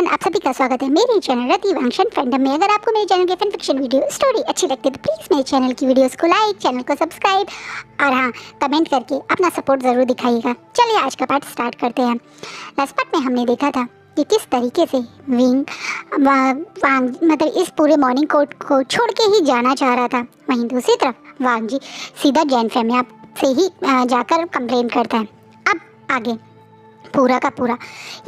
Everyone, आप सभी का स्वागत है मेरे चैनल रति वांगशन फैंडम में। अगर आपको मेरे चैनल के फैन फिक्शन वीडियो स्टोरी अच्छी लगती है तो प्लीज़ मेरे चैनल की वीडियोस को लाइक, चैनल को सब्सक्राइब और हाँ, कमेंट करके अपना सपोर्ट ज़रूर दिखाइएगा। चलिए आज का पार्ट स्टार्ट करते हैं। लास्ट पार्ट में हमने देखा था कि किस तरीके से विंग मतलब इस पूरे मॉर्निंग कोर्ट को छोड़ के ही जाना चाह रहा था। वहीं दूसरी तरफ वांग जी सीधा जैन फैमिया से ही जाकर कंप्लेन करता है। अब आगे पूरा का पूरा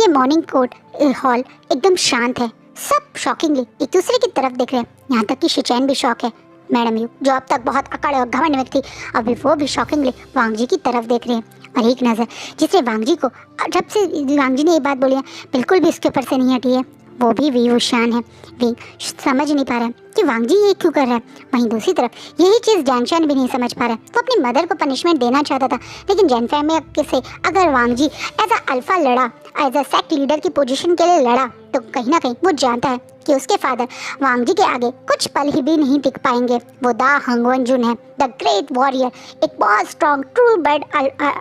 ये मॉर्निंग कोर्ट हॉल एकदम शांत है। सब शॉकिंगली एक दूसरे की तरफ देख रहे हैं। यहाँ तक कि शिचैन भी शॉक है। मैडम यू जो अब तक बहुत अकड़ और घमंड में थी, अभी वो भी शॉकिंगली वांग जी की तरफ देख रहे हैं। और एक नज़र जिससे वांग जी को, जब से वांग जी ने ये बात बोली है, बिल्कुल भी उसके ऊपर से नहीं हटी है। वो भी विवशान है। विंग समझ नहीं पा रहा है कि वांग जी ये क्यों कर रहा है। वहीं दूसरी तरफ यही चीज़ जैनशन भी नहीं समझ पा रहा है। वो अपनी मदर को पनिशमेंट देना चाहता था, लेकिन जैन फैमिली से अगर वांग जी एज अ अल्फा लड़ा, एज अ सेक्ट लीडर की पोजीशन के लिए लड़ा, तो कहीं ना कहीं वो जानता है कि उसके फादर वांग जी के आगे कुछ पल ही भी नहीं टिक पाएंगे। वो दा हंगवनजुन है, द ग्रेट वॉरियर, एक बहुत स्ट्रॉन्ग ट्रू ब्लड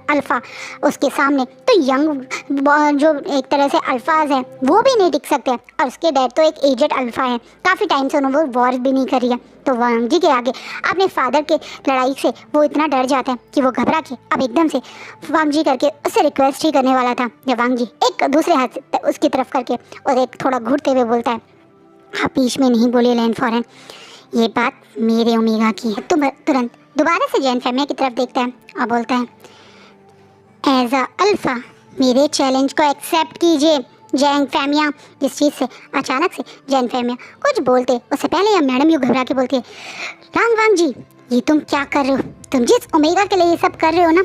अल्फा। उसके सामने तो यंग जो एक तरह से अल्फाज हैं वो भी नहीं टिक सकते। और उसके डैड तो एक एजेड अल्फा है, काफ़ी टाइम से उन्होंने वो वॉर भी नहीं करी है। तो वांग जी के आगे अपने फादर के लड़ाई से वो इतना डर जाता है कि वो घबरा के अब एकदम से वांग जी करके उससे रिक्वेस्ट ही करने वाला था। जब वांग जी एक दूसरे हाथ से उसकी तरफ करके और एक थोड़ा घूरते हुए बोलता है, आप बीच में नहीं बोले लैंड फॉरेन, ये बात मेरे ओमेगा की है। तुम तुरंत दोबारा से जैन फैमिली की तरफ देखता है और बोलता है, एज अ अल्फा मेरे चैलेंज को एक्सेप्ट कीजिए। जैन फैमिया जिस चीज़ से अचानक से जैन फैमिया कुछ बोलते उससे पहले या मैडम यू घबरा के बोलती है, वांग जी ये तुम क्या कर रहे हो? तुम जिस ओमेगा के लिए ये सब कर रहे हो ना,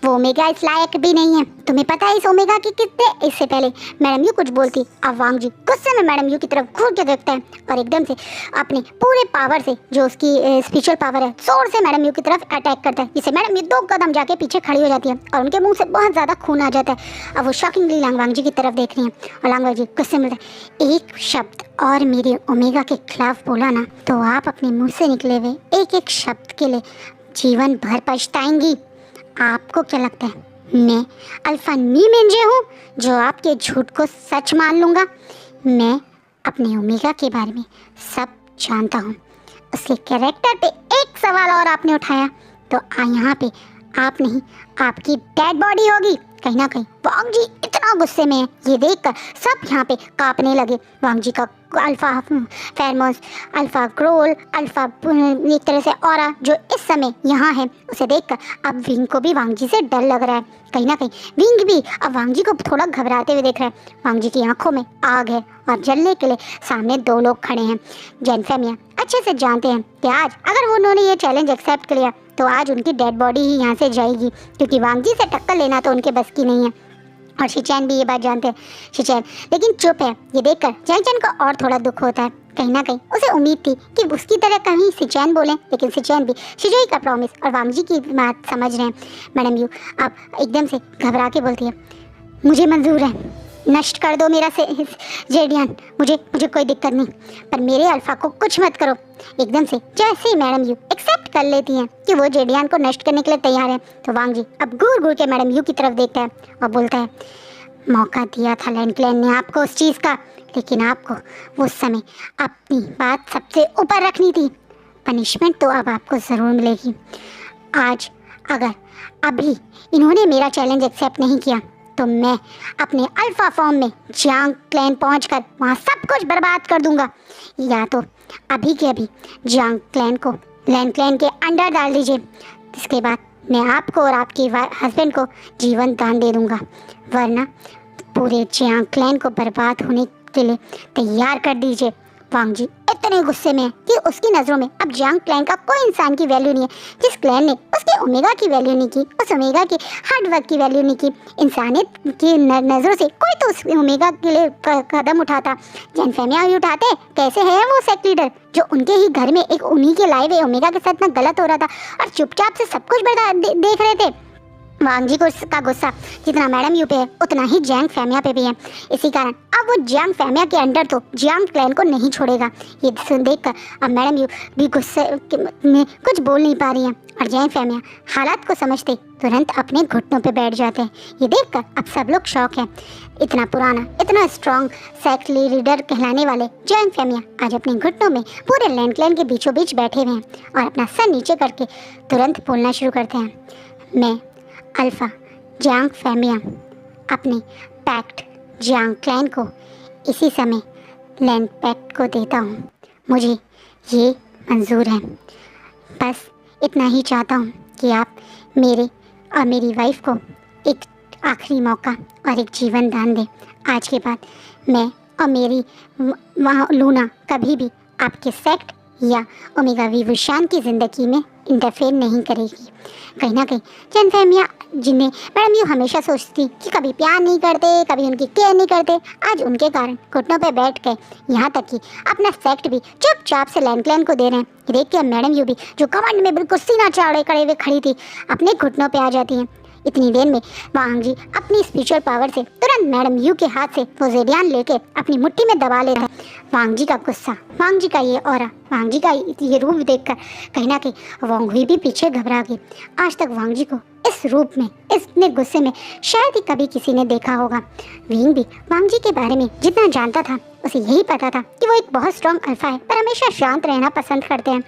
वो ओमेगा इस लायक भी नहीं है। तुम्हें पता है इस ओमेगा की कितने। इससे पहले मैडम यू कुछ बोलती, अब वांग जी गुस्से में मैडम यू की तरफ घूर के देखता है और एकदम से अपने पूरे पावर से, जो उसकी स्पिरिचुअल पावर है, जोर से मैडम यू की तरफ अटैक करता है, जिससे मैडम यू 2 कदम जाके पीछे खड़ी हो जाती है और उनके मुंह से बहुत ज़्यादा खून आ जाता है। अब वो शॉकिंगली वांग जी की तरफ देख रही हैं और वांग जी गुस्से में एक शब्द और मेरे ओमेगा के खिलाफ बोला ना, तो आप अपने मुंह से निकले हुए एक एक शब्द के लिए जीवन भर पछताएंगी। आपको क्या लगता है मैं अल्फा नी मेंजे हूँ जो आपके झूठ को सच मान लूँगा? मैं अपने ओमेगा के बारे में सब जानता हूँ। उसके कैरेक्टर पे एक सवाल और आपने उठाया तो यहाँ पे आप नहीं, आपकी डेड बॉडी होगी। कहीं ना कहीं वांग जी इतना गुस्से में है, ये देखकर सब यहाँ पे कांपने लगे। वांग जी का अल्फा फेरमोन्स, अल्फा क्रोल, अल्फा एक तरह से ऑरा जो इस समय यहाँ है, उसे देखकर अब विंग को भी वांग जी से डर लग रहा है। कहीं ना कहीं विंग भी अब वांग जी को थोड़ा घबराते हुए देख रहा है। वांग जी की आंखों में आग है और जलने के लिए सामने 2 लोग खड़े हैं। जैन फैमिया अच्छे से जानते हैं कि आज अगर वो उन्होंने ये चैलेंज एक्सेप्ट कर लिया तो आज उनकी डेड बॉडी ही यहाँ से जाएगी, क्योंकि वांग जी से टक्कर लेना तो उनके बस की नहीं है। और शिचैन भी ये बात जानते हैं। शिचैन लेकिन चुप है। ये देखकर जैन को और थोड़ा दुख होता है। कहीं ना कहीं उसे उम्मीद थी कि उसकी तरह कहीं शिचैन बोले, लेकिन शिचैन भी शिजोई का प्रॉमिस और वांग जी की बात समझ रहे हैं। मैडम यू अब एकदम से घबरा के बोलती है, मुझे मंजूर है, नष्ट कर दो मेरा जेडियन, मुझे कोई दिक्कत नहीं, पर मेरे अल्फा को कुछ मत करो। एकदम से जैसे ही मैडम यू एक्सेप्ट कर लेती हैं कि वो जेडियन को नष्ट करने के लिए तैयार है, तो वांग जी अब घूर के मैडम यू की तरफ देखता है और बोलता है, मौका दिया था लैंड क्लैन ने आपको उस चीज़ का, लेकिन आपको उस समय अपनी बात सबसे ऊपर रखनी थी। पनिशमेंट तो अब आपको ज़रूर मिलेगी। आज अगर अभी इन्होंने मेरा चैलेंज एक्सेप्ट नहीं किया तो मैं अपने अल्फा फॉर्म में जियांग क्लैन पहुंचकर वहाँ सब कुछ बर्बाद कर दूंगा। या तो अभी के अभी जियांग क्लैन को लैंड क्लैन के अंडर डाल दीजिए, इसके बाद मैं आपको और आपके हस्बैंड को जीवन दान दे दूंगा, वरना पूरे जियांग क्लैन को बर्बाद होने के लिए तैयार कर दीजिए। वांग जी इतने गुस्से में है कि उसकी नज़रों में अब जियांग क्लैन का कोई इंसान की वैल्यू नहीं है। जिस क्लैन ने उसके ओमेगा की वैल्यू नहीं की, उस ओमेगा की हार्ड वर्क की वैल्यू नहीं की, इंसानियत की नज़रों से कोई तो उस ओमेगा के लिए कदम उठाता। जैन फैमिया भी उठाते। कैसे है वो सेक्ट लीडर जो उनके ही घर में एक उन्हीं के लाए हुए ओमेगा के साथ ना गलत हो रहा था और चुपचाप से सब कुछ देख रहे थे। वांग जी को का गुस्सा जितना मैडम यू पे है उतना ही जियांग फैमिया पे भी है। इसी कारण अब वो जियांग फैमिया के अंडर तो जियांग क्लैन को नहीं छोड़ेगा। ये देखकर अब मैडम यू भी गुस्से में कुछ बोल नहीं पा रही है और जियांग फैमिया हालात को समझते तुरंत अपने घुटनों पे बैठ जाते हैं। ये देखकर अब सब लोग शौक है। इतना पुराना इतना स्ट्रॉन्ग सेक्ट लीडर कहलाने वाले जियांग फैमिया आज अपने घुटनों में पूरे लैंड क्लैन के बीचों बीच बैठे हुए हैं और अपना सर नीचे करके तुरंत बोलना शुरू करते हैं। मैं अल्फा जियांग फैमिया अपने पैक्ट जियांग क्लैन को इसी समय लैंड पैक्ट को देता हूँ। मुझे ये मंजूर है। बस इतना ही चाहता हूँ कि आप मेरे और मेरी वाइफ को एक आखिरी मौका और एक जीवन दान दें। आज के बाद मैं और मेरी वहाँ लूना कभी भी आपके सेक्ट या ओमेगा विवुशान की ज़िंदगी में इंटरफेयर नहीं करेगी। कहीं ना कहीं जियांग फैमिया जिन्हें मैडम यू हमेशा सोचती कि कभी प्यार नहीं करते, कभी उनकी केयर नहीं करते, आज उनके कारण घुटनों पे बैठ गए। यहाँ तक कि अपना सेक्ट भी चुपचाप से लैंड क्लैन को दे रहे हैं। देख के मैडम यू भी जो कमांड में बिल्कुल सीना चढ़े खड़े हुए खड़ी थी अपने घुटनों पे आ जाती हैं। इतनी देर में वांग जी अपनी स्पिरिचुअल पावर से तुरंत मैडम यू के हाथ से वो ज़ेडियान लेके अपनी मुट्ठी में दबा ले रहा है। वांग जी का गुस्सा, वांग जी का ये ऑरा, वांग जी का ये रूप देखकर कहीं ना कहीं वांग हुई भी पीछे घबरा गई। आज तक वांग जी को इस रूप में, इतने गुस्से में शायद ही कभी किसी ने देखा होगा। विंग भी वांग जी के बारे में जितना जानता था उसे यही पता था कि वो एक बहुत स्ट्रॉन्ग अल्फा है पर हमेशा शांत रहना पसंद करते हैं।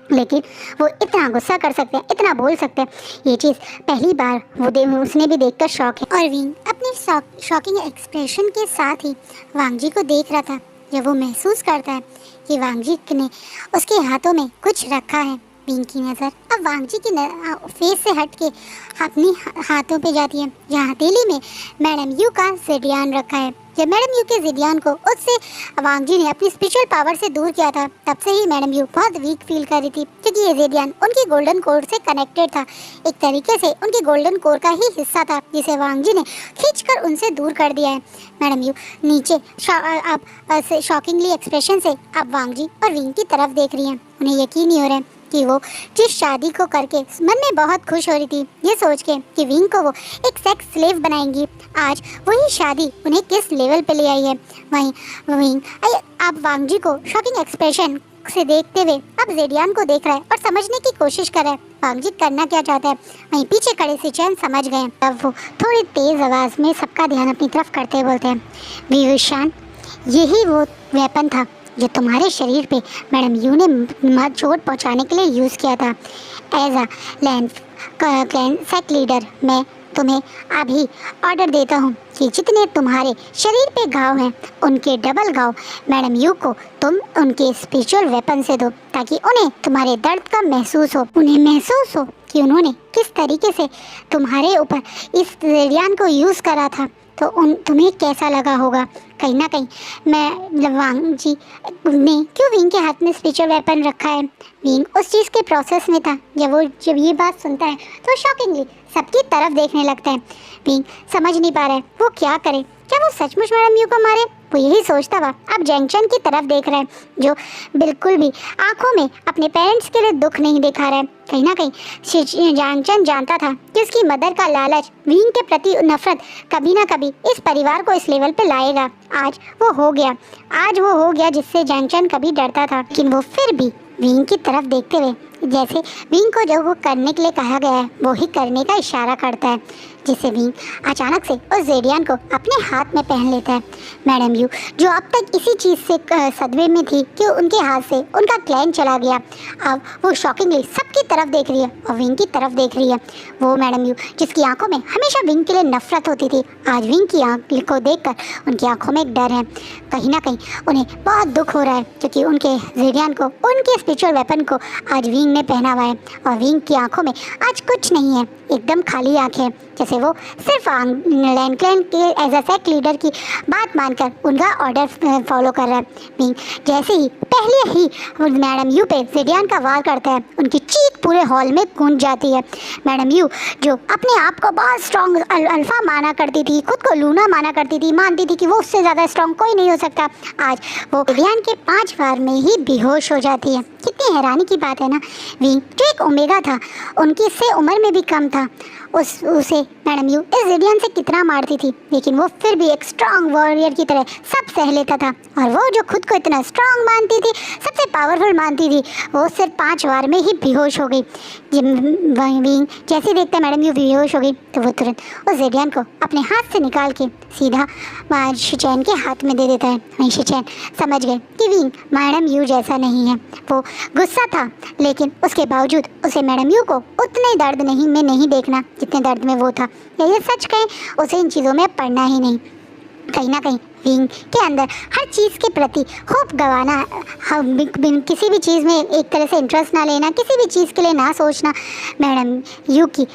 लेकिन वो इतना गुस्सा कर सकते हैं, इतना बोल सकते हैं, ये चीज़ पहली बार उसने भी देखकर शॉक है। और विंग अपने शॉकिंग एक्सप्रेशन के साथ ही वांग जी को देख रहा था। जब वो महसूस करता है कि वांग जी ने उसके हाथों में कुछ रखा है, विंग की नज़र अब वांग जी की फेस से हट के अपनी हाथों पे जाती है जहाँ हथेली में मैडम यू का ज़ेडियान रखा है। जब मैडम यू के ज़ेडियान को उससे वांग जी ने अपनी स्पिरिचुअल पावर से दूर किया था तब से ही मैडम यू बहुत वीक फील कर रही थी, क्योंकि ये ज़ेडियान उनकी गोल्डन कोर से कनेक्टेड था। एक तरीके से उनकी गोल्डन कोर का ही हिस्सा था जिसे वांग जी ने खींचकर उनसे दूर कर दिया है। मैडम यू नीचे अब शॉकिंगली एक्सप्रेशन से अब वांग जी और विंग की तरफ देख रही हैं। उन्हें यकीन नहीं हो रहा है कि वो जिस शादी को करके मन में बहुत खुश हो रही थी ये सोच के कि विंग को वो एक सेक्स स्लेव बनाएंगी, आज वही शादी उन्हें किस लेवल पे ले आई है। वहीं विंग अब वांग जी को शॉकिंग एक्सप्रेशन से देखते हुए अब ज़ेडियान को देख रहा है और समझने की कोशिश कर रहा है वांग जी करना क्या चाहता है। वहीं पीछे खड़े सिचेन समझ गए। अब वो थोड़ी तेज़ आवाज़ में सबका ध्यान अपनी तरफ करते बोलते हैं, विवुशान यही वो वेपन था जो तुम्हारे शरीर पे मैडम यू ने चोट पहुंचाने के लिए यूज़ किया था। As a land sect leader मैं तुम्हें अभी ऑर्डर देता हूँ कि जितने तुम्हारे शरीर पे घाव हैं उनके डबल घाव मैडम यू को तुम उनके स्पिरिचुअल वेपन से दो, ताकि उन्हें तुम्हारे दर्द का महसूस हो, उन्हें महसूस हो कि उन्होंने किस तरीके से तुम्हारे ऊपर इस ज़ेडियान को यूज़ करा था, तो तुम्हें कैसा लगा होगा। कहीं ना कहीं मैं वांग जी ने क्यों विंग के हाथ में स्पिरिचुअल वेपन रखा है, विंग उस चीज़ के प्रोसेस में था। जब ये बात सुनता है तो शॉकिंगली सबकी तरफ देखने लगता है। विंग समझ नहीं पा रहा है वो क्या करे, क्या वो सचमुच मैडम यू को मारे। वो यही सोचता हुआ अब जैंगचन की तरफ देख रहा है जो बिल्कुल भी आंखों में अपने पेरेंट्स के लिए दुख नहीं दिखा रहा है। कहीं ना कहीं जैंगचन जानता था कि उसकी मदर का लालच विंग के प्रति नफरत कभी ना कभी इस परिवार को इस लेवल पे लाएगा। आज वो हो गया जिससे जैंगचन कभी डरता था, लेकिन वो फिर भी विंग की तरफ देखते हुए जैसे विंग को जो वो करने के लिए कहा गया है वो ही करने का इशारा करता है, जिससे विंग अचानक से उस ज़ेडियान को अपने हाथ में पहन लेता है। मैडम यू जो अब तक इसी चीज़ से सदमे में थी कि उनके हाथ से उनका क्लैन चला गया, अब वो शॉकिंगली सबकी तरफ देख रही है और विंग की तरफ देख रही है। वो मैडम यू जिसकी आंखों में हमेशा विंग के लिए नफरत होती थी, आज विंग की आंख को देखकर उनकी आंखों में एक डर है। कहीं ना कहीं उन्हें बहुत दुख हो रहा है क्योंकि उनके ज़ेडियान को, उनके स्पिरिचुअल वेपन को आज विंग ने पहना हुआ है और विंग की आंखों में आज कुछ नहीं है, एकदम खाली आंखें, जैसे वो सिर्फ लैंड क्लैन के एज अ सेक्ट लीडर की बात मानकर उनका ऑर्डर फॉलो कर रहा है। विंग जैसे ही पहले ही मैडम यू पे ज़ेडियान का वार करता है उनकी चीख पूरे हॉल में गूंज जाती है। मैडम यू जो अपने आप को बहुत स्ट्रॉन्ग अल्फा माना करती थी, खुद को लूना माना करती थी, मानती थी कि वो उससे ज़्यादा स्ट्रॉन्ग कोई नहीं हो सकता, आज वो ज़ेडियान के 5 बार में ही बेहोश हो जाती है। कितनी हैरानी की बात है ना। विंग जो एक ओमेगा था, उनकी इससे उम्र में भी कम था, उसे मैडम यू इस जेडियन से कितना मारती थी, लेकिन वो फिर भी एक स्ट्रांग वॉरियर की तरह सब सह लेता था। और वो जो खुद को इतना स्ट्रांग मानती थी, सबसे पावरफुल मानती थी, वो सिर्फ 5 बार में ही बेहोश हो गई। विंग जैसे देखता मैडम यू बेहोश हो गई तो वो तुरंत उस जेडियन को अपने हाथ से निकाल के सीधा शिचैन के हाथ में दे देता है। वहीं शिचैन समझ गए कि विंग मैडम यू जैसा नहीं है। वो गुस्सा था, लेकिन उसके बावजूद उसे मैडम यू को उतने दर्द में नहीं देखना जितने दर्द में वो था। ये सच कहें, उसे इन चीज़ों में पड़ना ही नहीं। कहीं ना कहीं विंग के अंदर हर चीज़ के प्रति होप गंवाना, किसी भी चीज़ में एक तरह से इंटरेस्ट ना लेना, किसी भी चीज़ के लिए ना सोचना, मैडम यू की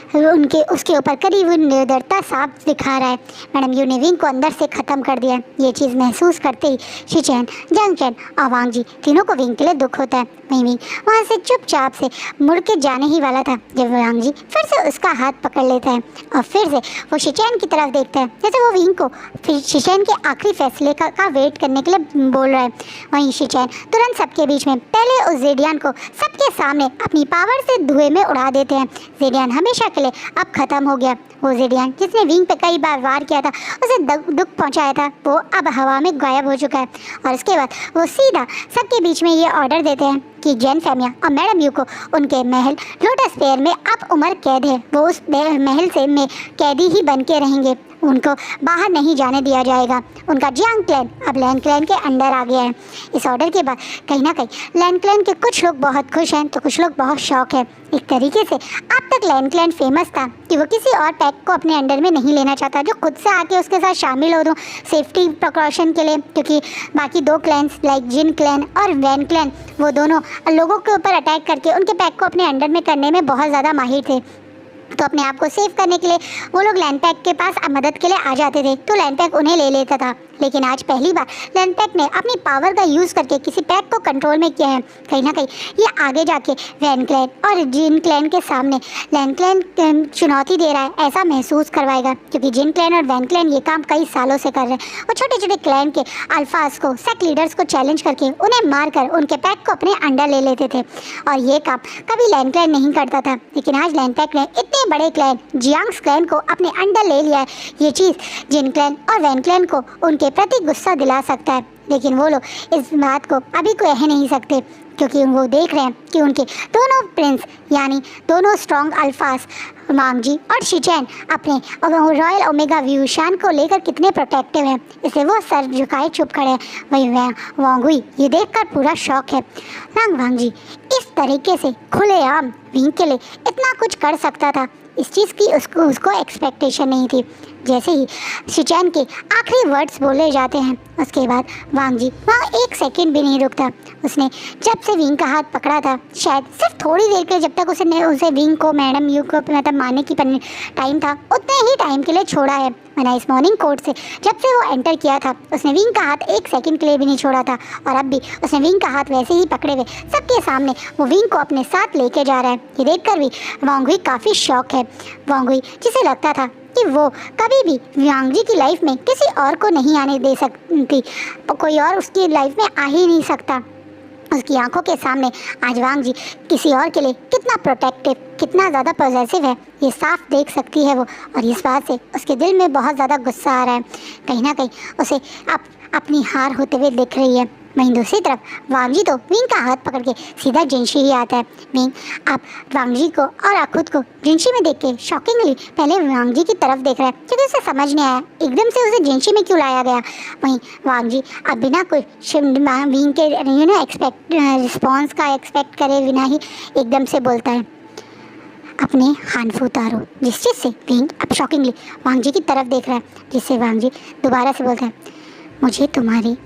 उसके ऊपर करीब निर्दयता साफ दिखा रहा है। मैडम यू ने विंग को अंदर से ख़त्म कर दिया। ये चीज़ महसूस करते ही शिचैन, जंगचैन और वांग जी तीनों को विंग के लिए दुख होता है। वहीं विंग वहाँ से चुपचाप से मुड़ के जाने ही वाला था जब वांग जी फिर से उसका हाथ पकड़ लेता है और फिर से वो शिचैन की तरफ देखता है, जैसे वो विंग को फिर शिचैन के आखिरी फैसले का वेट करने के लिए बोल रहा है। वहीं शिचैन तुरंत सबके बीच में पहले उस जेडियन को सबके सामने अपनी पावर से धुएं में उड़ा देते हैं। जेडियन हमेशा के लिए अब खत्म हो गया। वो जेडियन जिसने विंग पे कई बार वार किया था, उसे दुख पहुंचाया था, वो अब हवा में गायब हो चुका है। और उसके बाद वो सीधा सबके बीच में ये ऑर्डर देते हैं कि जैन फैमिया और मैडम यू को उनके महल लोटस फेयर में अब उम्र कैद है। वो उस महल से में कैदी ही बन के रहेंगे, उनको बाहर नहीं जाने दिया जाएगा। उनका जियांग क्लैन अब लैन क्लैन के अंडर आ गया है। इस ऑर्डर के बाद कहीं ना कहीं लैन क्लैन के कुछ लोग बहुत खुश हैं तो कुछ लोग बहुत शौक है। एक तरीके से अब तक लैन क्लैन फेमस था कि वो किसी और पैक को अपने अंडर में नहीं लेना चाहता जो खुद से आके उसके साथ शामिल हो दूँ सेफ्टी प्रिकॉशन के लिए, क्योंकि बाकी 2 क्लैन्स लाइक जिन क्लैन और वैन क्लैन वो दोनों लोगों के ऊपर अटैक करके उनके पैक को अपने अंडर में करने में बहुत ज़्यादा माहिर थे। तो अपने आप को सेव करने के लिए वो लोग लैंड पैक के पास मदद के लिए आ जाते थे, तो लैंड पैक उन्हें ले लेता था। लेकिन आज पहली बार लैंड पैक ने अपनी पावर का यूज़ करके किसी पैक को कंट्रोल में किया है। कहीं ना कहीं ये आगे जाके वैन क्लैन और जिन क्लैन के सामने लैंड क्लैन चुनौती दे रहा है ऐसा महसूस करवाएगा, क्योंकि जिन क्लैन और वैन क्लैन ये काम कई सालों से कर रहे हैं। और छोटे छोटे क्लैन के अल्फाज को, सेक लीडर्स को चैलेंज करके उन्हें मारकर उनके पैक को अपने अंडर ले लेते थे। और ये काम कभी लैंड क्लैन नहीं करता था, लेकिन आज लैंड पैक ने इतने बड़े क्लैन जियांग्स क्लैन को अपने अंडर ले लिया है। ये चीज़ जिन क्लैन और वैन क्लैन को उनके प्रति गुस्सा दिला सकता है, लेकिन वो लोग इस बात को अभी कह नहीं सकते, क्योंकि वो देख रहे हैं कि उनके दोनों प्रिंस यानी दोनों स्ट्रॉन्ग अल्फास वांग जी और शिचैन अपने रॉयल ओमेगा व्यूशान को लेकर कितने प्रोटेक्टिव हैं, इसलिए वो सर झुकाए चुप खड़े हैं। वही वांग हुई ये देखकर पूरा शौक है। वांग जी इस तरीके से खुलेआम विंग के लिए इतना कुछ कर सकता था, इस चीज़ की उसको एक्सपेक्टेशन नहीं थी। जैसे ही शिचैन के आखिरी वर्ड्स बोले जाते हैं, उसके बाद वांग जी वहाँ 1 सेकंड भी नहीं रुकता। उसने जब से विंग का हाथ पकड़ा था, शायद सिर्फ थोड़ी देर के लिए, जब तक उसे विंग को मैडम यू को मतलब मारने की टाइम था, उतने ही टाइम के लिए छोड़ा है। वरना इस मॉर्निंग कोर्ट से जब से वो एंटर किया था, उसने विंग का हाथ 1 सेकंड के लिए भी नहीं छोड़ा था। और अब भी उसने विंग का हाथ वैसे ही पकड़े हुए सबके सामने वो विंग को अपने साथ लेके जा रहा है। ये देखकर भी वांग हुई काफ़ी शौक है। वांग हुई जिसे लगता था कि वो कभी भी वांग जी की लाइफ में किसी और को नहीं आने दे सकती, कोई और उसकी लाइफ में आ ही नहीं सकता, उसकी आंखों के सामने आज वांग जी किसी और के लिए कितना प्रोटेक्टिव, कितना ज़्यादा पॉजिटिव है, ये साफ देख सकती है वो। और इस बात से उसके दिल में बहुत ज़्यादा गुस्सा आ रहा है। कहीं ना कहीं उसे अपनी हार होते हुए दिख रही है। वहीं दूसरी तरफ वांग जी तो विंग का हाथ पकड़ के सीधा जिनशी ही आता है। विंग अब वांग जी को और खुद को जिनशी में देख के शॉकिंगली पहले वांग जी की तरफ देख रहा है, क्योंकि उसे समझ नहीं आया एकदम से उसे जिनशी में क्यों लाया गया। वहीं वांग जी अब बिना कुछ विंग के रिस्पॉन्स का एक्सपेक्ट करे बिना ही एकदम से बोलता है, अपने हानफू उतारो। जिस चीज़ से विंग अब शॉकिंगली वांग जी की तरफ देख रहा है, जिससे वांग जी दोबारा से बोलता है, मुझे तुम्हारी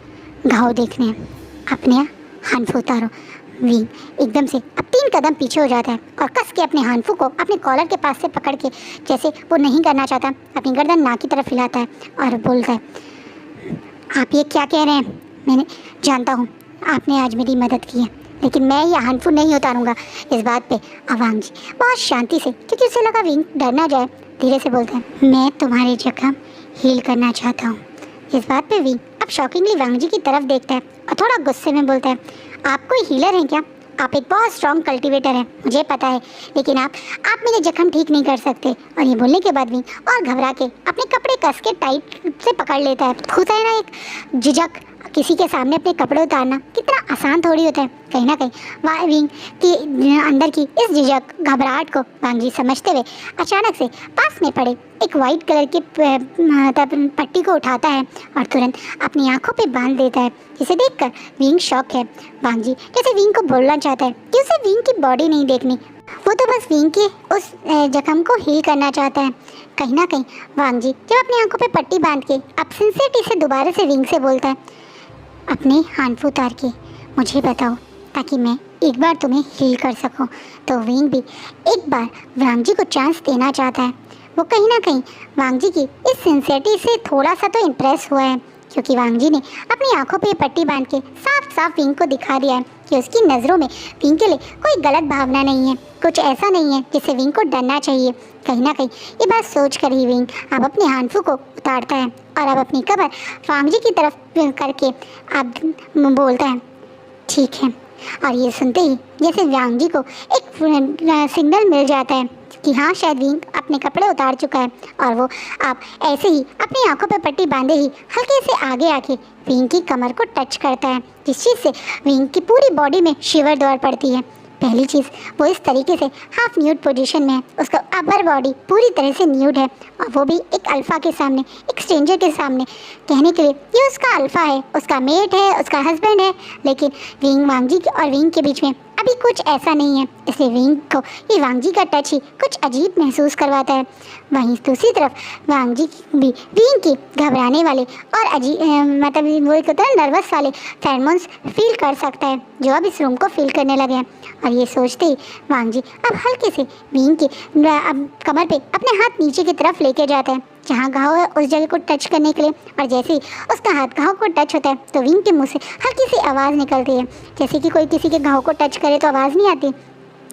घाव देखने हैं, अपने हानफू उतारो। विंग एकदम से अब 3 कदम पीछे हो जाता है और कस के अपने हानफू को अपने कॉलर के पास से पकड़ के, जैसे वो नहीं करना चाहता, अपनी गर्दन नाक की तरफ हिलाता है और बोलता है, आप ये क्या कह रहे हैं? मैंने जानता हूँ आपने आज मेरी मदद की है, लेकिन मैं ये हानफू नहीं उतारूंगा। इस बात पे वांग जी बहुत शांति से, क्योंकि उसे लगा विंग डर ना जाए, धीरे से बोलता है, मैं तुम्हारे जख्म हील करना चाहता हूँ। इस बात पे विंग अब शॉकिंगली वांग जी की तरफ देखता है और थोड़ा गुस्से में बोलता है, आप कोई हीलर हैं क्या? आप एक बहुत स्ट्रॉन्ग कल्टीवेटर हैं, मुझे पता है, लेकिन आप मेरे जख्म ठीक नहीं कर सकते। और ये बोलने के बाद भी और घबरा के अपने कपड़े कस के टाइट से पकड़ लेता है। होता है ना एक झिझक, किसी के सामने अपने कपड़े उतारना कितना आसान थोड़ी होता है। कहीं ना कहीं विंग के अंदर की इस झिझक घबराहट को वांग जी समझते हुए अचानक से पास में पड़े एक वाइट कलर की पट्टी को उठाता है और तुरंत अपनी आंखों पे बांध देता है, जिसे देखकर विंग शॉक है। वांग जी जैसे विंग को बोलना चाहता है कि उसे विंग की बॉडी नहीं देखनी, वो तो बस विंग के उस जख्म को हील करना चाहता है। कहीं ना कहीं वांग जी जब अपनी आंखों पे पट्टी बांध के अब सिंसियरिटी से दोबारा से विंग से बोलता है, अपने हानफू उतार के मुझे बताओ ताकि मैं एक बार तुम्हें हील कर सकूं। तो विंग भी एक बार वांग जी को चांस देना चाहता है। वो कहीं ना कहीं वांग जी की इस सिंसियरिटी से थोड़ा सा तो इम्प्रेस हुआ है, क्योंकि वांग जी ने अपनी आंखों पे पट्टी बांध के साफ साफ विंग को दिखा दिया है कि उसकी नज़रों में विंग के लिए कोई गलत भावना नहीं है, कुछ ऐसा नहीं है जिससे विंग को डरना चाहिए। कहीं ना कहीं ये बात सोच कर ही विंग अब अपने हानफू को उतारता है और अब अपनी कमर वांग जी की तरफ करके अब बोलता है, ठीक है। और ये सुनते ही जैसे वांग जी को एक सिग्नल मिल जाता है कि हाँ शायद विंग अपने कपड़े उतार चुका है, और वो आप ऐसे ही अपनी आंखों पर पट्टी बांधे ही हल्के से आगे आके विंग की कमर को टच करता है, जिस चीज़ से विंग की पूरी बॉडी में शिवर दौड़ पड़ती है। पहली चीज़, वो इस तरीके से हाफ न्यूड पोजीशन में है, उसका अपर बॉडी पूरी तरह से न्यूड है, और वो भी एक अल्फ़ा के सामने, एक स्ट्रेंजर के सामने। कहने के लिए ये उसका अल्फ़ा है, उसका मेट है, उसका हस्बैंड है, लेकिन वांग जी और विंग के बीच में अभी कुछ ऐसा नहीं है, इसलिए विंग को ये वांग जी का टच ही कुछ अजीब महसूस करवाता है। वहीं दूसरी तरफ वांग जी भी विंग की घबराने वाले और अजीब मतलब वो एक होता है नर्वस वाले फेरोमोन्स फील कर सकता है, जो अब इस रूम को फील करने लगे हैं। और ये सोचते ही वांग जी अब हल्के से विंग की अब कमर पे अपने हाथ नीचे की तरफ लेके जाते हैं, जहाँ घाव है उस जगह को टच करने के लिए। और जैसे ही उसका हाथ घाव को टच होता है तो विंग के मुंह से हल्की सी आवाज़ निकलती है, जैसे कि कोई किसी के घाव को टच करे तो आवाज़ नहीं आती।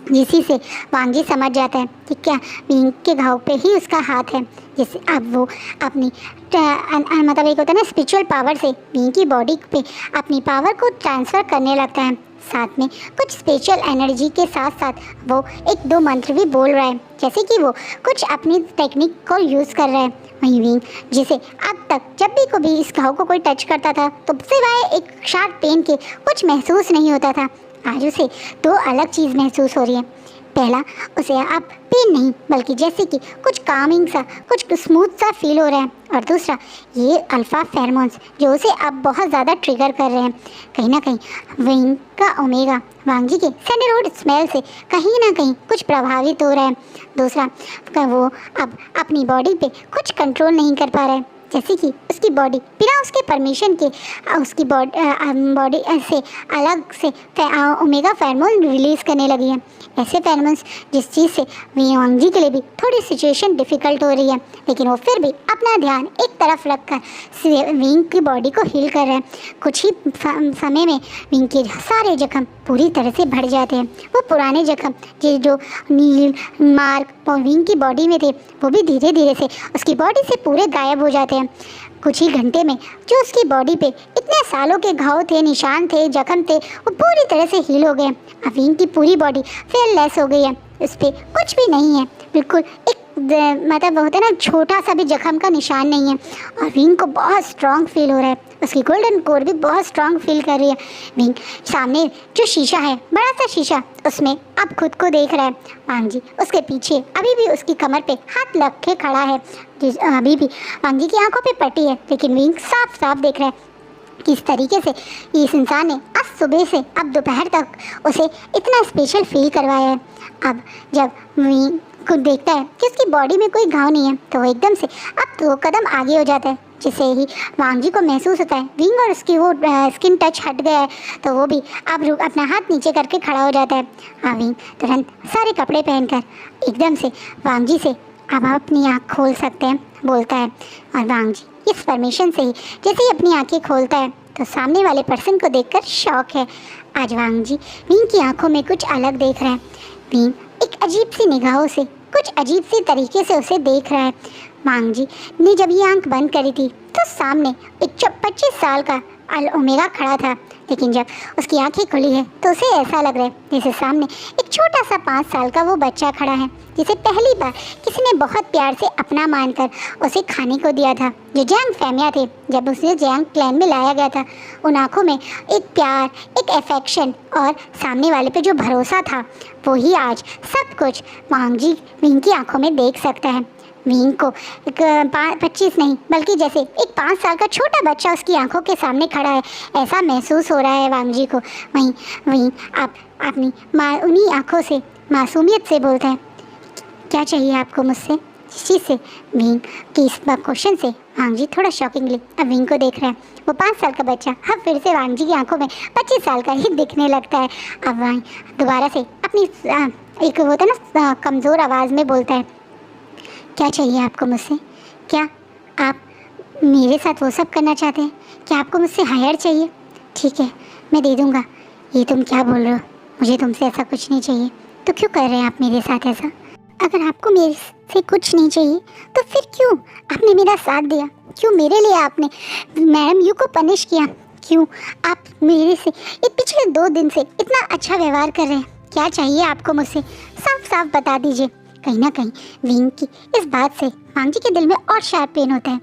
जिसी से वांग जी समझ जाता है कि क्या विंग के घाव पे ही उसका हाथ है। जैसे अब वो अपनी मतलब एक होता है ना स्पिरिचुअल पावर से विंग की बॉडी पे अपनी पावर को ट्रांसफ़र करने लगता है। साथ में कुछ स्पिरिचुअल एनर्जी के साथ साथ वो एक दो मंत्र भी बोल रहा है, जैसे कि वो कुछ अपनी टेक्निक को यूज़ कर रहा है। वहीं विंग जिसे अब तक जब भी कभी इस घाव को कोई टच करता था तो सिवाय एक शार्प पेन के कुछ महसूस नहीं होता था, आज उसे दो अलग चीज़ महसूस हो रही है। पहला, उसे अब पेन नहीं बल्कि जैसे कि कुछ कामिंग सा, कुछ स्मूथ सा फील हो रहा है। और दूसरा, ये अल्फ़ा फेरोमोन्स जो उसे अब बहुत ज़्यादा ट्रिगर कर रहे हैं। कहीं ना कहीं विंग का ओमेगा वांग जी के सैंडलवुड स्मेल से कहीं ना कहीं कुछ प्रभावित हो रहा है। दूसरा, वो अब अपनी बॉडी पे कुछ कंट्रोल नहीं कर पा रहा है, जैसे कि उसकी बॉडी बिना उसके परमिशन के उसकी बॉडी से अलग से ओमेगा फेरोमोन रिलीज़ करने लगी है। ऐसे फेरोमोन्स जिस चीज़ से वांग जी के लिए भी थोड़ी सिचुएशन डिफ़िकल्ट हो रही है, लेकिन वो फिर भी अपना ध्यान एक तरफ रखकर विंग की बॉडी को हील कर रहे हैं। कुछ ही समय में विंग के सारे जख्म पूरी तरह से बढ़ जाते हैं। वो पुराने जख्म जो नील मार्क विंग की बॉडी में थे वो भी धीरे धीरे से उसकी बॉडी से पूरे गायब हो जाते हैं। कुछ ही घंटे में जो उसकी बॉडी पे इतने सालों के घाव थे, निशान थे, जख्म थे, वो पूरी तरह से हील हो गए। अब विंग की पूरी बॉडी फेयरलेस हो गई है, उस पर कुछ भी नहीं है, बिल्कुल एक मतलब होता है ना छोटा सा भी जख्म का निशान नहीं है। और विंग को बहुत स्ट्रांग फील हो रहा है, उसकी गोल्डन कोर भी बहुत स्ट्रांग फील कर रही है। विंग सामने जो शीशा है, बड़ा सा शीशा, उसमें अब खुद को देख रहा है। वांग जी उसके पीछे अभी भी उसकी कमर पे हाथ रख के खड़ा है। अभी भी वांग जी की आंखों पे पट्टी है, लेकिन विंग साफ साफ देख रहा है किस तरीके से इस इंसान ने आज सुबह से अब दोपहर तक उसे इतना स्पेशल फील करवाया है। अब जब विंग को देखता है कि उसकी बॉडी में कोई घाव नहीं है तो वो एकदम से अब 2 कदम आगे हो जाता है, जिससे ही वांग जी को महसूस होता है विंग और उसकी वो स्किन टच हट गया है, तो वो भी अब अपना हाथ नीचे करके खड़ा हो जाता है। हाँ, विंग तुरंत सारे कपड़े पहनकर एकदम से वांग जी से अब आप अपनी आँख खोल सकते हैं बोलता है। और वांग जी इस परमिशन से ही जैसे ही अपनी आँखें खोलता है तो सामने वाले पर्सन को देखकर शॉक है। आज वांग जी विंग की आंखों में कुछ अलग देख रहा है। विंग एक अजीब सी निगाहों से कुछ अजीब सी तरीके से उसे देख रहा है। वांग जी ने जब ये आंख बंद करी थी तो सामने एक 25 साल का ओमेगा खड़ा था, लेकिन जब उसकी आंखें खुली है तो उसे ऐसा लग रहा है जैसे सामने एक छोटा सा 5 साल का वो बच्चा खड़ा है, जिसे पहली बार किसी ने बहुत प्यार से अपना मानकर उसे खाने को दिया था। जो जैंग फैमिया थे, जब उसे जैंग क्लैन में लाया गया था, उन आँखों में एक प्यार, एक अफेक्शन और सामने वाले पे जो भरोसा था, वो ही आज सब कुछ विंग की आंखों में देख सकता है। विंग को 25 नहीं बल्कि जैसे एक 5 साल का छोटा बच्चा उसकी आंखों के सामने खड़ा है, ऐसा महसूस हो रहा है वांग जी को। वहीं विंग अपनी उन्हीं आंखों से मासूमियत से बोलता है, क्या चाहिए आपको मुझसे? इस चीज़ से विंग की इस क्वेश्चन से वांग जी थोड़ा शॉकिंगली अब विंग को देख रहा है। वो 5 साल का बच्चा अब फिर से वांग जी की आंखों में 25 साल का ही दिखने लगता है। अब वहीं दोबारा से अपनी एक होता है ना कमज़ोर आवाज़ में बोलता है, क्या चाहिए आपको मुझसे? क्या आप मेरे साथ वो सब करना चाहते हैं? क्या आपको मुझसे हायर चाहिए? ठीक है, मैं दे दूँगा। ये तुम क्या बोल रहे हो? मुझे तुमसे ऐसा कुछ नहीं चाहिए। तो क्यों कर रहे हैं आप मेरे साथ ऐसा? अगर आपको मेरे से कुछ नहीं चाहिए तो फिर क्यों आपने मेरा साथ दिया? क्यों मेरे लिए आपने मैडम यू को पनिश किया? क्यों आप मेरे से पिछले 2 दिन से इतना अच्छा व्यवहार कर रहे हैं? क्या चाहिए आपको मुझसे? साफ साफ बता दीजिए। कहीं ना कहीं विंग की इस बात से वांग जी के दिल में और शार्प पेन होता है।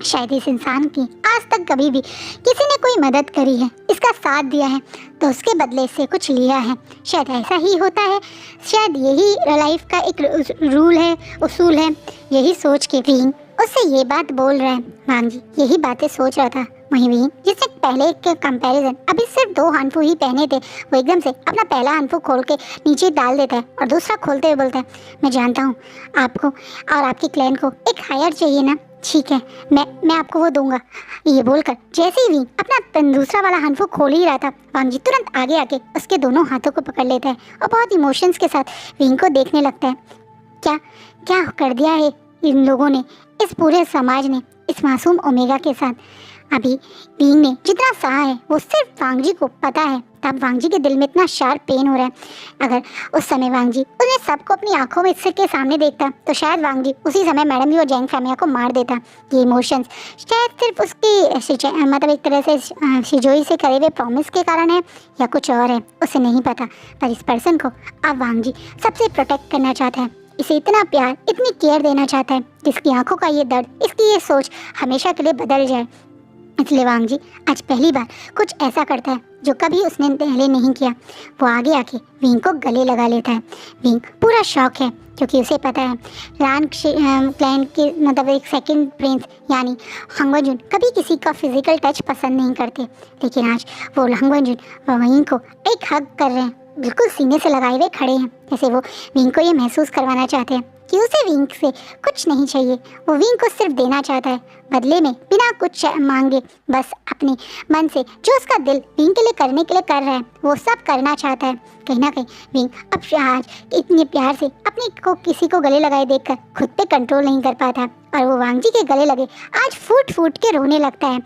शायद इस इंसान की आज तक कभी भी किसी ने कोई मदद करी है, इसका साथ दिया है, तो उसके बदले से कुछ लिया है। शायद ऐसा ही होता है, शायद यही लाइफ का एक रूल है, उसूल है। यही सोच के विंग उससे ये बात बोल रहा है। वांग जी यही बातें सोच रहा था। वहीं विंग जिसने पहले के कंपैरिजन अभी सिर्फ 2 हानफू ही पहने थे, वो एकदम से अपना पहला हानफू खोल के नीचे डाल देता है और दूसरा खोलते हुए बोलता है, मैं जानता हूँ आपको और आपकी क्लैन को एक हायर चाहिए ना, ठीक है, मैं आपको वो दूंगा। ये बोलकर जैसे ही विंग अपना दूसरा वाला हानफू खोल ही रहा था, वांग जी तुरंत आगे आके उसके दोनों हाथों को पकड़ लेता है और बहुत इमोशंस के साथ विंग को देखने लगता है। क्या क्या कर दिया है इन लोगों ने, इस पूरे समाज ने इस मासूम ओमेगा के साथ। अभी विंग ने जितना सहा है वो सिर्फ वांग जी को पता है। तब वांग जी के दिल में इतना शार्प पेन हो रहा है। अगर उस समय वांग जी उन्हें सबको अपनी आंखों में इसके सामने देखता तो शायद वांग जी उसी समय मैडम यू और जैंग फैमिया को मार देता। ये इमोशंस शायद सिर्फ उसकी मतलब एक तरह से शिजोई से करे हुए प्रॉमिस के कारण है या कुछ और है, उसे नहीं पता। पर इस पर्सन को अब वांग जी सबसे प्रोटेक्ट करना चाहता है, इसे इतना प्यार, इतनी केयर देना चाहता है जिसकी आंखों का ये दर्द, इसकी ये सोच हमेशा के लिए बदल जाए। इसलिए वांग जी आज पहली बार कुछ ऐसा करता है जो कभी उसने पहले नहीं किया। वो आगे आके विंग को गले लगा लेता है। विंग पूरा शौक है क्योंकि उसे पता है लान क्लैन के मतलब एक सेकंड प्रिंस यानी हंग वनजुन कभी किसी का फिजिकल टच पसंद नहीं करते, लेकिन आज वो हंग वनजुन विंग को एक हग कर रहे हैं, बिल्कुल सीने से लगाए हुए खड़े हैं, जैसे वो विंग को ये महसूस करवाना चाहते हैं कि उसे विंग से कुछ नहीं चाहिए। वो विंग को सिर्फ देना चाहता है, बदले में बिना कुछ मांगे, बस अपने मन से जो उसका दिल विंग के लिए करने के लिए कर रहा है वो सब करना चाहता है। कहीं ना कहीं विंग अब आज इतने प्यार से अपने को किसी को गले लगाए देखकर खुद पे कंट्रोल नहीं कर पाता और वो वांग जी के गले लगे आज फूट फूट के रोने लगता है।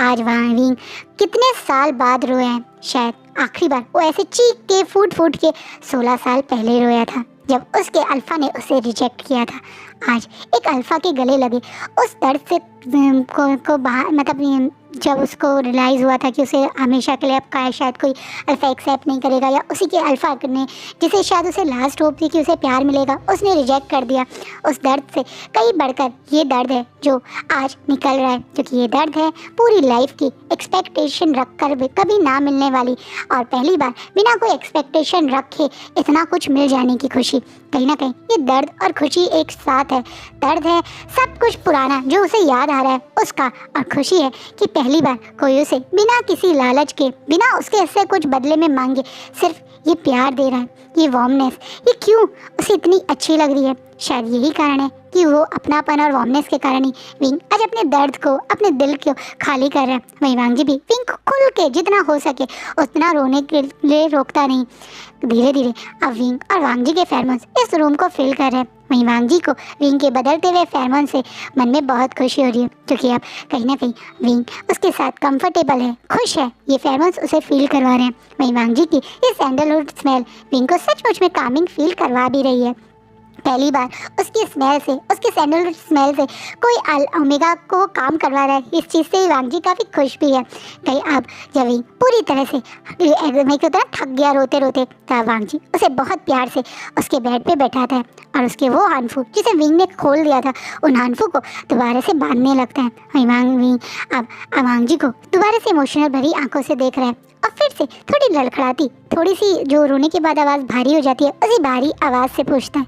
आज विंग कितने साल बाद रोया है, शायद आखिरी बार वो ऐसे चीख के फूट फूट के 16 साल पहले रोया था जब उसके अल्फ़ा ने उसे रिजेक्ट किया था। आज एक अल्फ़ा के गले लगे उस दर्द से को बाहर मतलब जब उसको रियलाइज़ हुआ था कि उसे हमेशा के लिए अब शायद कोई अल्फ़ा एक्सेप्ट नहीं करेगा या उसी के अल्फ़ा ने जिसे शायद उसे लास्ट होप थी कि उसे प्यार मिलेगा उसने रिजेक्ट कर दिया। उस दर्द से कई बढ़कर ये दर्द है जो आज निकल रहा है, क्योंकि ये दर्द है पूरी लाइफ की एक्सपेक्टेशन रख कर भी कभी ना मिलने वाली और पहली बार बिना कोई एक्सपेक्टेशन रखे इतना कुछ मिल जाने की खुशी। कहीं ना कहीं ये दर्द और खुशी एक साथ है। दर्द है सब कुछ पुराना जो उसे याद आ रहा है उसका, और खुशी है कि पहली बार कोई उसे बिना किसी लालच के, बिना उसके इससे कुछ बदले में मांगे सिर्फ ये प्यार दे रहा है। ये वार्मनेस ये क्यों उसे इतनी अच्छी लग रही है? शायद यही कारण है कि वो अपनापन और वार्मनेस के कारण ही विंग आज अपने दर्द को, अपने दिल को खाली कर रहा है। वहीं वांग जी भी विंग को खुल के जितना हो सके उतना रोने के लिए रोकता नहीं। धीरे धीरे अब विंग और वांग जी के फेरोमोन्स इस रूम को फिल कर रहे हैं। वहीं वांग जी को विंग के बदलते हुए फेरोमोन से मन में बहुत खुशी हो रही है, क्योंकि अब कहीं ना कहीं विंग उसके साथ कंफर्टेबल है, खुश है। ये फेरोमोन्स उसे फील करवा रहे हैं। वहीं वांग जी की ये सैंडलवुड स्मेल विंग को सचमुच में कामिंग फील करवा भी रही है। पहली बार उसकी स्मेल से, उसके सैंडलवुड स्मेल से कोई ओमेगा को काम करवा रहा है। इस चीज़ से वांग जी काफ़ी खुश भी है। कहीं अब जब विंग पूरी तरह से मैं की तरह थक गया रोते रोते, तब वांग जी उसे बहुत प्यार से उसके बेड पे बैठाता है और उसके वो हानफू जिसे विंग ने खोल दिया था, उन हानफू को दोबारा से बांधने लगता है। विंग अब वांग जी को दोबारा से इमोशनल भरी आंखों से देख रहा है और फिर से थोड़ी लड़खड़ाती, थोड़ी सी जो रोने के बाद आवाज़ भारी हो जाती है, उसी भारी आवाज़ से पूछता है,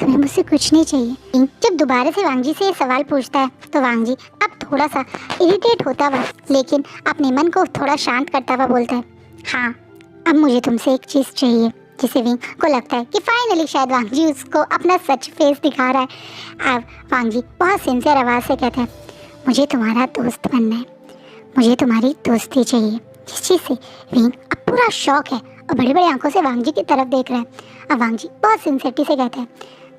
तुम्हें मुझसे कुछ नहीं चाहिए। जब दोबारा से वांग जी से सवाल पूछता है तो वांग जी अब थोड़ा सा इरिटेट होता हुआ लेकिन अपने मन को थोड़ा शांत करता हुआ बोलता है, हाँ अब मुझे तुमसे एक चीज़ चाहिए। जिसे विंग को लगता है कि फाइनली शायद वांग जी उसको अपना सच फेस दिखा रहा है। अब वांग जी बहुत सिंसियर आवाज़ से कहता है, मुझे तुम्हारा दोस्त बनना है, मुझे तुम्हारी दोस्ती चाहिए। जिस चीज़ से विंग अब पूरा शौक है और बड़ी बड़ी आंखों से वांग जी की तरफ देख रहा है। अब वांग जी बहुत सिंसियरिटी से कहता है,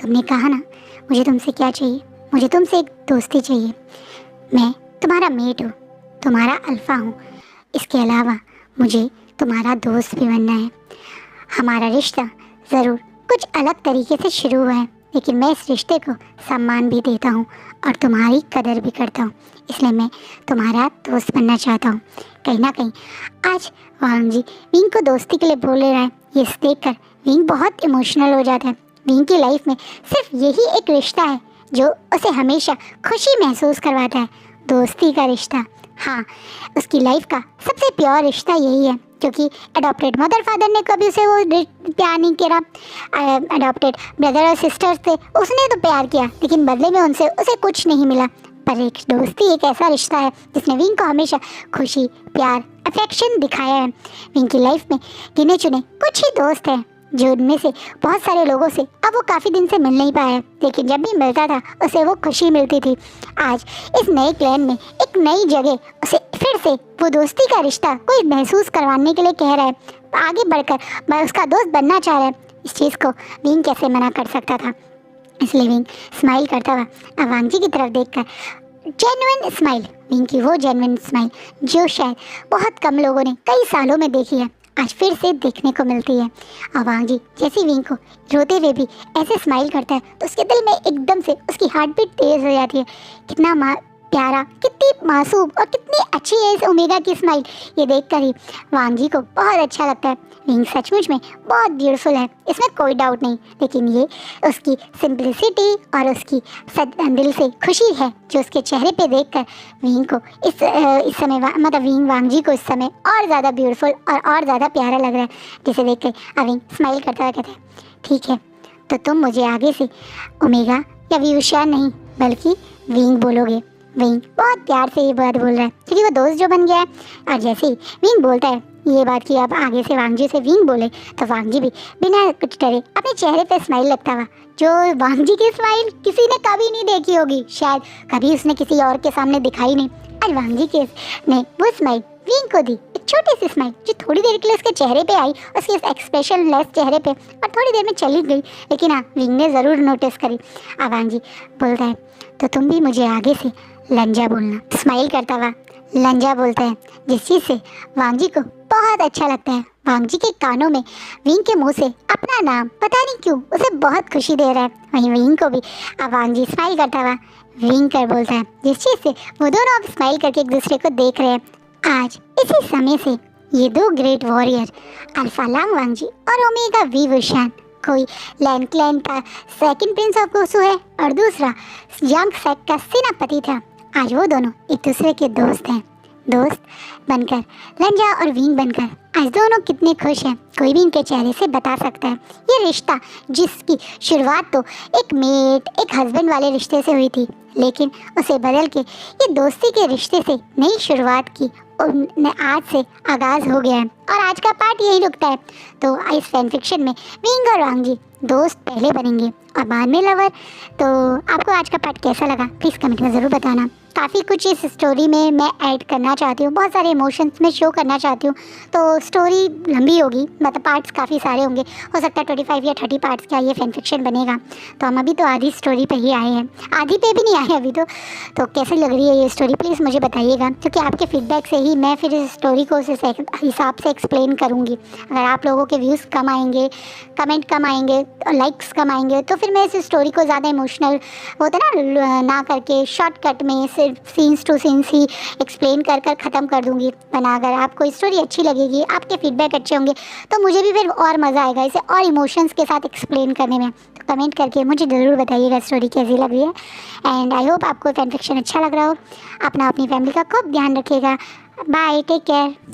तुमने कहा ना मुझे तुमसे क्या चाहिए, मुझे तुमसे एक दोस्ती चाहिए। मैं तुम्हारा मेट हूँ, तुम्हारा अल्फा हूँ, इसके अलावा मुझे तुम्हारा दोस्त भी बनना है। हमारा रिश्ता ज़रूर कुछ अलग तरीके से शुरू हुआ है, लेकिन मैं इस रिश्ते को सम्मान भी देता हूँ और तुम्हारी कदर भी करता हूँ, इसलिए मैं तुम्हारा दोस्त बनना चाहता हूँ। कहीं ना कहीं आज वांग जी विंग को दोस्ती के लिए बोल रहा है। ये देखकर विंग बहुत इमोशनल हो जाता है। विंग की लाइफ में सिर्फ यही एक रिश्ता है जो उसे हमेशा खुशी महसूस करवाता है, दोस्ती का रिश्ता। हाँ, उसकी लाइफ का सबसे प्योर रिश्ता यही है, क्योंकि अडॉप्टेड मदर फादर ने कभी उसे वो प्यार नहीं किया। अडॉप्टेड ब्रदर और सिस्टर्स थे, उसने तो प्यार किया, लेकिन बदले में उनसे उसे कुछ नहीं मिला। पर एक दोस्ती एक ऐसा रिश्ता है जिसने विंग को हमेशा खुशी, प्यार, अफेक्शन दिखाया है। विंग की लाइफ में गिने चुने कुछ ही दोस्त हैं, जो उनमें से बहुत सारे लोगों से अब वो काफ़ी दिन से मिल नहीं पाया, लेकिन जब भी मिलता था उसे वो खुशी मिलती थी। आज इस नए क्लैन में एक नई जगह उसे फिर से वो दोस्ती का रिश्ता कोई महसूस करवाने के लिए कह रहा है, आगे बढ़कर मैं उसका दोस्त बनना चाह रहा है। इस चीज़ को विंग कैसे मना कर सकता था। इसलिए विंग स्माइल करता हुआ वांग जी की तरफ देखकर, जेन्युइन स्माइल, विंग की वो जेन्युइन स्माइल जो शायद बहुत कम लोगों ने कई सालों में देखी है, आज फिर से देखने को मिलती है। और वांग जी जैसे विंग को रोते हुए भी ऐसे स्माइल करता है तो उसके दिल में एकदम से उसकी हार्ट बीट तेज़ हो जाती है। कितना प्यारा, कितनी मासूम और कितनी अच्छी है इस ओमेगा की स्माइल, ये देखकर ही वांग जी को बहुत अच्छा लगता है। विंग सचमुच में बहुत ब्यूटीफुल है, इसमें कोई डाउट नहीं, लेकिन ये उसकी सिंपलिसिटी और उसकी दिल से खुशी है जो उसके चेहरे पे देखकर विंग को इस समय मतलब विंग वांग जी को इस समय और ज़्यादा ब्यूटीफुल और ज़्यादा प्यारा लग रहा है, जिसे देख कर विंग स्माइल करता हुआ कहता है, ठीक है तो तुम मुझे आगे से ओमेगा या व्यूशिया नहीं बल्कि विंग बोलोगे। विंग बहुत प्यार से ये बात बोल रहा है क्योंकि वो दोस्त जो बन गया है। और जैसे ही विंग बोलता है ये बात कि अब आगे से वांग जी से विंग बोले, तो वांग जी भी बिना कुछ डरे अपने चेहरे पे स्माइल लगता हुआ, जो वांग जी की स्माइल किसी ने कभी नहीं देखी होगी, शायद कभी उसने किसी और के सामने दिखाई नहीं। आज वांग जी ने वो स्माइल विंग को दी, एक छोटी सी स्माइल जो थोड़ी देर के लिए उसके चेहरे पे आई, उसके एक्सप्रेशन लेस चेहरे पे, और थोड़ी देर में चली गई, लेकिन हाँ विंग ने ज़रूर नोटिस करी। वांग जी बोलता है तो तुम भी मुझे आगे से लंजा बोलना। स्माइल करता हुआ लंजा बोलता है, जिस चीज़ से वांग जी को बहुत अच्छा लगता है। वांग जी के कानों में विंग के मुंह से अपना नाम पता नहीं क्यों उसे बहुत खुशी दे रहा है। वहीं विंग को भी वांग जी स्माइल करता हुआ विंग कर बोलता है, जिस चीज़ से वो दोनों अब स्माइल करके एक दूसरे को देख रहे हैं। आज इसी समय से ये दो ग्रेट वॉरियर अल्फा लांग वांग जी और ओमेगा वी वुशान, कोई लैंड क्लैन का सेकंड प्रिंस ऑफ गोसू है और दूसरा यांग सेक का सेनापति था, आज वो दोनों एक दूसरे के दोस्त हैं। दोस्त बनकर, लंजा और विंग बनकर आज दोनों कितने खुश हैं, कोई भी इनके चेहरे से बता सकता है। ये रिश्ता जिसकी शुरुआत तो एक मेट, एक हस्बैंड वाले रिश्ते से हुई थी, लेकिन उसे बदल के ये दोस्ती के रिश्ते से नई शुरुआत की आज से आगाज़ हो गया है। और आज का पार्ट यही रुकता है। तो इस फैन फिक्शन में विंग और वांग जी दोस्त पहले बनेंगे और बाद में लवर। तो आपको आज का पार्ट कैसा लगा प्लीज़ कमेंट में ज़रूर बताना। काफ़ी कुछ इस स्टोरी में मैं ऐड करना चाहती हूँ, बहुत सारे इमोशंस में शो करना चाहती हूँ। तो स्टोरी लंबी होगी, मतलब पार्ट्स काफ़ी सारे होंगे, हो सकता है 25 या 30 पार्ट्स का ये फैन फिक्शन बनेगा। तो हम अभी तो आधी स्टोरी पे ही आए हैं, आधी पे भी नहीं आए अभी तो कैसी लग रही है ये स्टोरी प्लीज़ मुझे बताइएगा, क्योंकि आपके फीडबैक से ही मैं फिर इस स्टोरी को उस हिसाब से एक्सप्लेन करूँगी। अगर आप लोगों के व्यूज़ कम आएंगे, कमेंट कम आएंगे, लाइक्स कम आएंगे, तो फिर मैं इस स्टोरी को ज़्यादा इमोशनल होता ना करके शॉर्टकट में सिर्फ scenes to scenes he explain कर कर ख़त्म कर दूँगी। वरना अगर आपको स्टोरी अच्छी लगेगी, आपके फीडबैक अच्छे होंगे, तो मुझे भी फिर और मज़ा आएगा इसे और इमोशंस के साथ एक्सप्लेन करने में। तो कमेंट करके मुझे ज़रूर बताइएगा स्टोरी कैसी लग रही है। एंड आई होप आपको फैन फिक्शन अच्छा लग रहा हो। अपनी फैमिली का खूब ध्यान रखिएगा। Bye, take care.